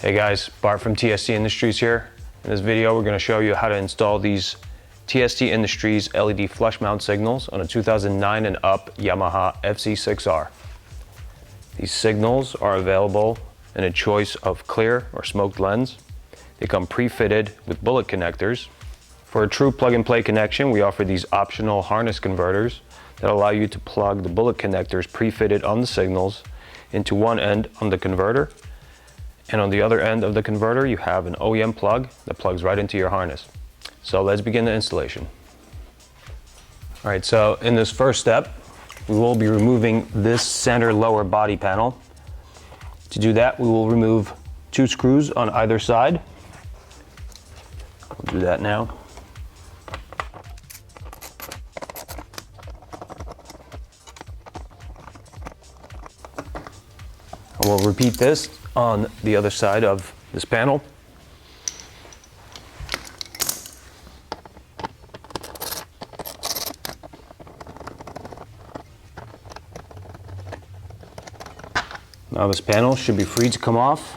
Hey guys, Bart from TST Industries here. In this video we're going to show you how to install these TST Industries LED flush mount signals on a 2009 and up Yamaha FZ6R. These signals are available in a choice of clear or smoked lens. They come pre-fitted with bullet connectors. For a true plug-and-play connection, we offer these optional harness converters that allow you to plug the bullet connectors pre-fitted on the signals into one end on the converter, and on the other end of the converter you have an OEM plug that plugs right into your harness. So let's begin the installation. Alright, so in this first step we will be removing this center lower body panel. To do that we will remove 2 screws on either side. We'll do that now. And we'll repeat this on the other side of this panel. Now this panel should be free to come off.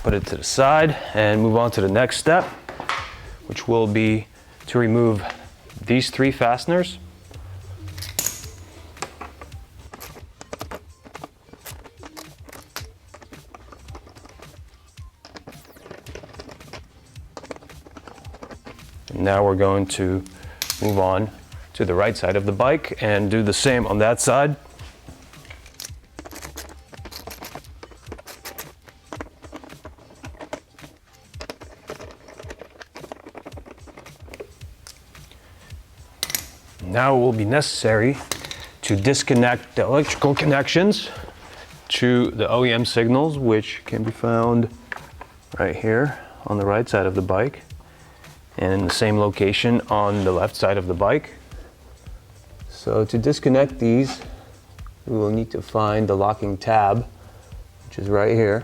Put it to the side and move on to the next step, which will be to remove these 3 fasteners. Now we're going to move on to the right side of the bike and do the same on that side. Now it will be necessary to disconnect the electrical connections to the OEM signals, which can be found right here on the right side of the bike, and in the same location on the left side of the bike. So to disconnect these, we will need to find the locking tab, which is right here.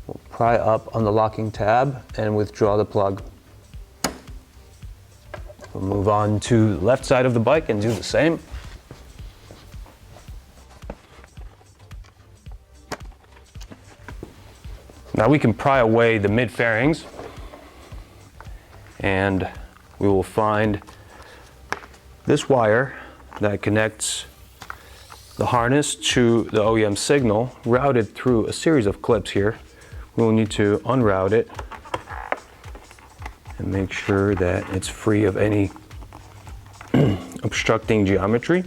We'll pry up on the locking tab and withdraw the plug. We'll move on to the left side of the bike and do the same. Now we can pry away the mid fairings, and we will find this wire that connects the harness to the OEM signal, routed through a series of clips here. We will need to unroute it and make sure that it's free of any obstructing geometry.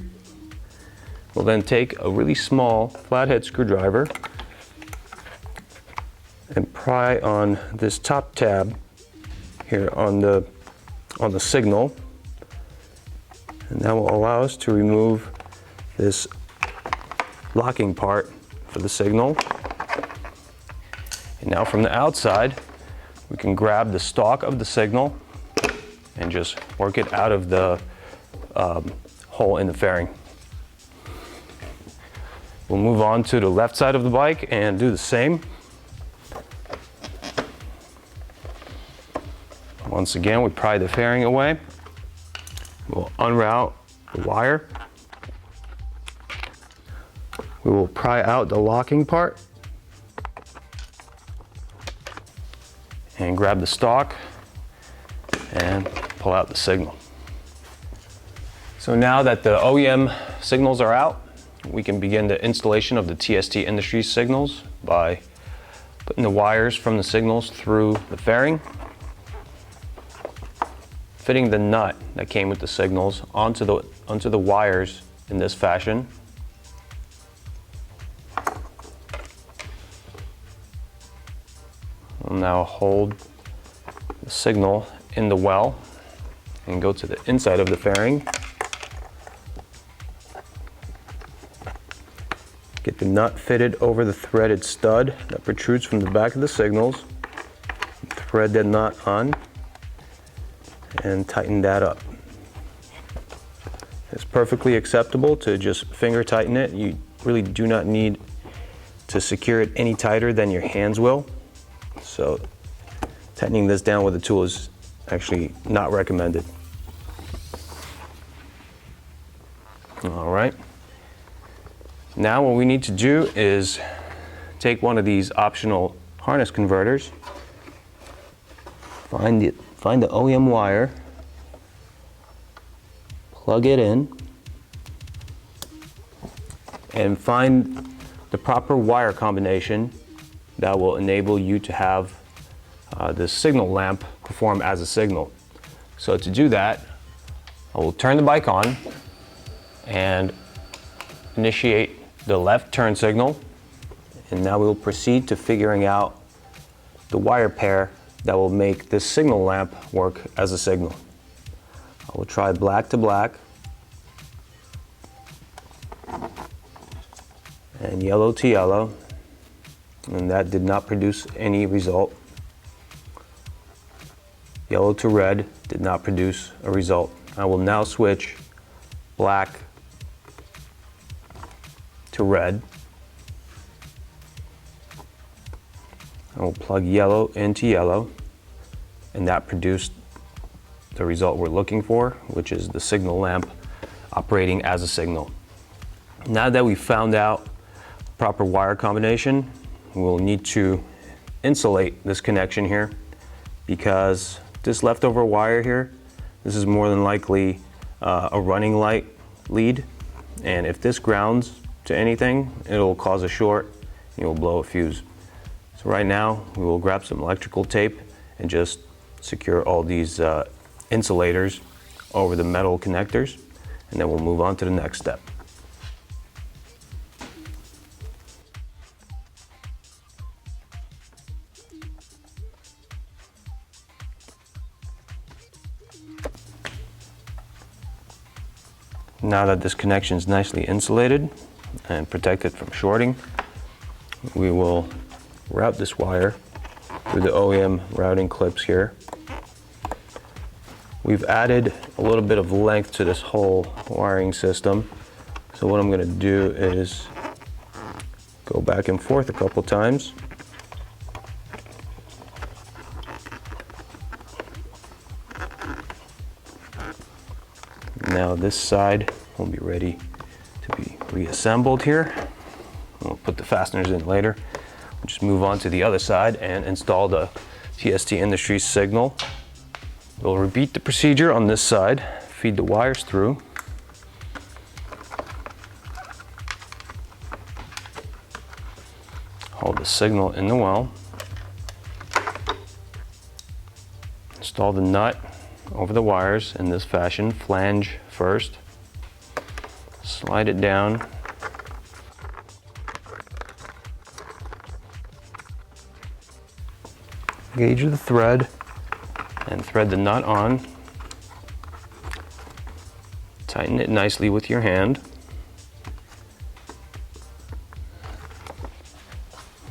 We'll then take a really small flathead screwdriver and pry on this top tab here on the signal, and that will allow us to remove this locking part for the signal. And now from the outside we can grab the stalk of the signal and just work it out of the hole in the fairing. We'll move on to the left side of the bike and do the same. Once again, we pry the fairing away. We'll unroute the wire. We will pry out the locking part and grab the stalk and pull out the signal. So now that the OEM signals are out, we can begin the installation of the TST Industries signals by putting the wires from the signals through the fairing, fitting the nut that came with the signals onto the wires in this fashion. We'll now hold the signal in the well and go to the inside of the fairing. Get the nut fitted over the threaded stud that protrudes from the back of the signals. Thread that nut on and tighten that up. It's perfectly acceptable to just finger tighten it. You really do not need to secure it any tighter than your hands will. So tightening this down with a tool is actually not recommended. All right. Now what we need to do is take one of these optional harness converters, find the OEM wire, plug it in, and find the proper wire combination that will enable you to have the signal lamp perform as a signal. So to do that, I will turn the bike on and initiate the left turn signal, and now we will proceed to figuring out the wire pair that will make this signal lamp work as a signal. I will try black to black and yellow to yellow, and that did not produce any result. Yellow to red did not produce a result. I will now switch black to red. I will plug yellow into yellow, and that produced the result we're looking for, which is the signal lamp operating as a signal. Now that we've found out proper wire combination, we'll need to insulate this connection here, because this leftover wire here, this is more than likely a running light lead, and if this grounds to anything, it'll cause a short and you'll blow a fuse. So right now we will grab some electrical tape and just secure all these insulators over the metal connectors, and then we'll move on to the next step. Now that this connection is nicely insulated and protected from shorting, we will route this wire through the OEM routing clips here. We've added a little bit of length to this whole wiring system. So what I'm going to do is go back and forth a couple times. Now this side will be ready to be reassembled here. We'll put the fasteners in later. We'll just move on to the other side and install the TST Industries signal. We'll repeat the procedure on this side, feed the wires through. Hold the signal in the well. Install the nut over the wires in this fashion, flange first, slide it down, gauge the thread and thread the nut on, tighten it nicely with your hand,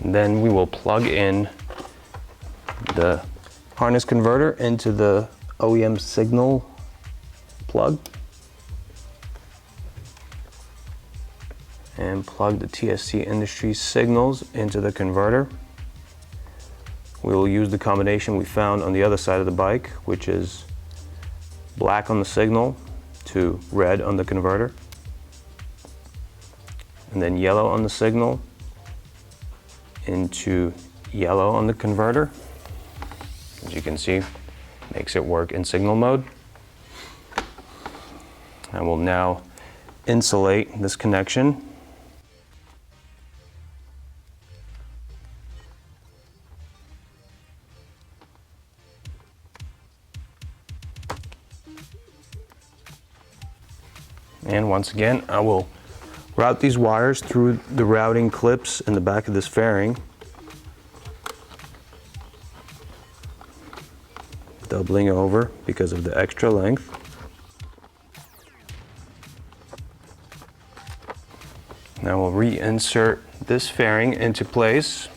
and then we will plug in the harness converter into the OEM signal plug and plug the TST Industries signals into the converter. We will use the combination we found on the other side of the bike, which is black on the signal to red on the converter, and then yellow on the signal into yellow on the converter. As you can see, makes it work in signal mode. I will now insulate this connection. And once again, I will route these wires through the routing clips in the back of this fairing, doubling over because of the extra length. Now we'll reinsert this fairing into place.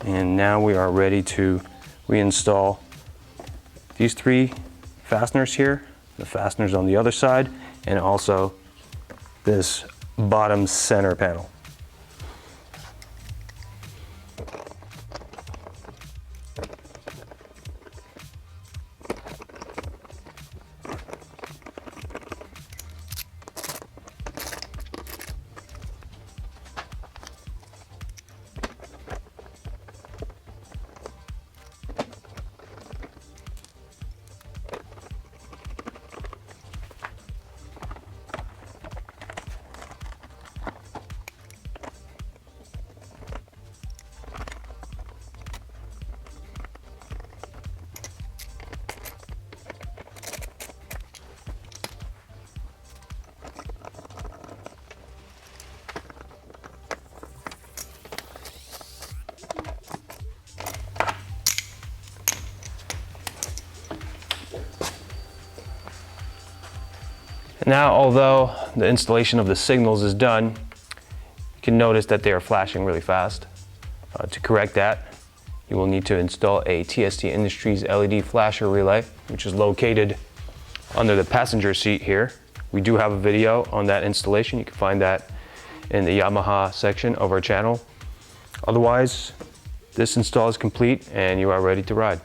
And now we are ready to reinstall these three fasteners here, the fasteners on the other side, and also this bottom center panel. Now, although the installation of the signals is done, you can notice that they are flashing really fast. To correct that, you will need to install a TST Industries LED flasher relay, which is located under the passenger seat here. We do have a video on that installation. You can find that in the Yamaha section of our channel. Otherwise, this install is complete and you are ready to ride.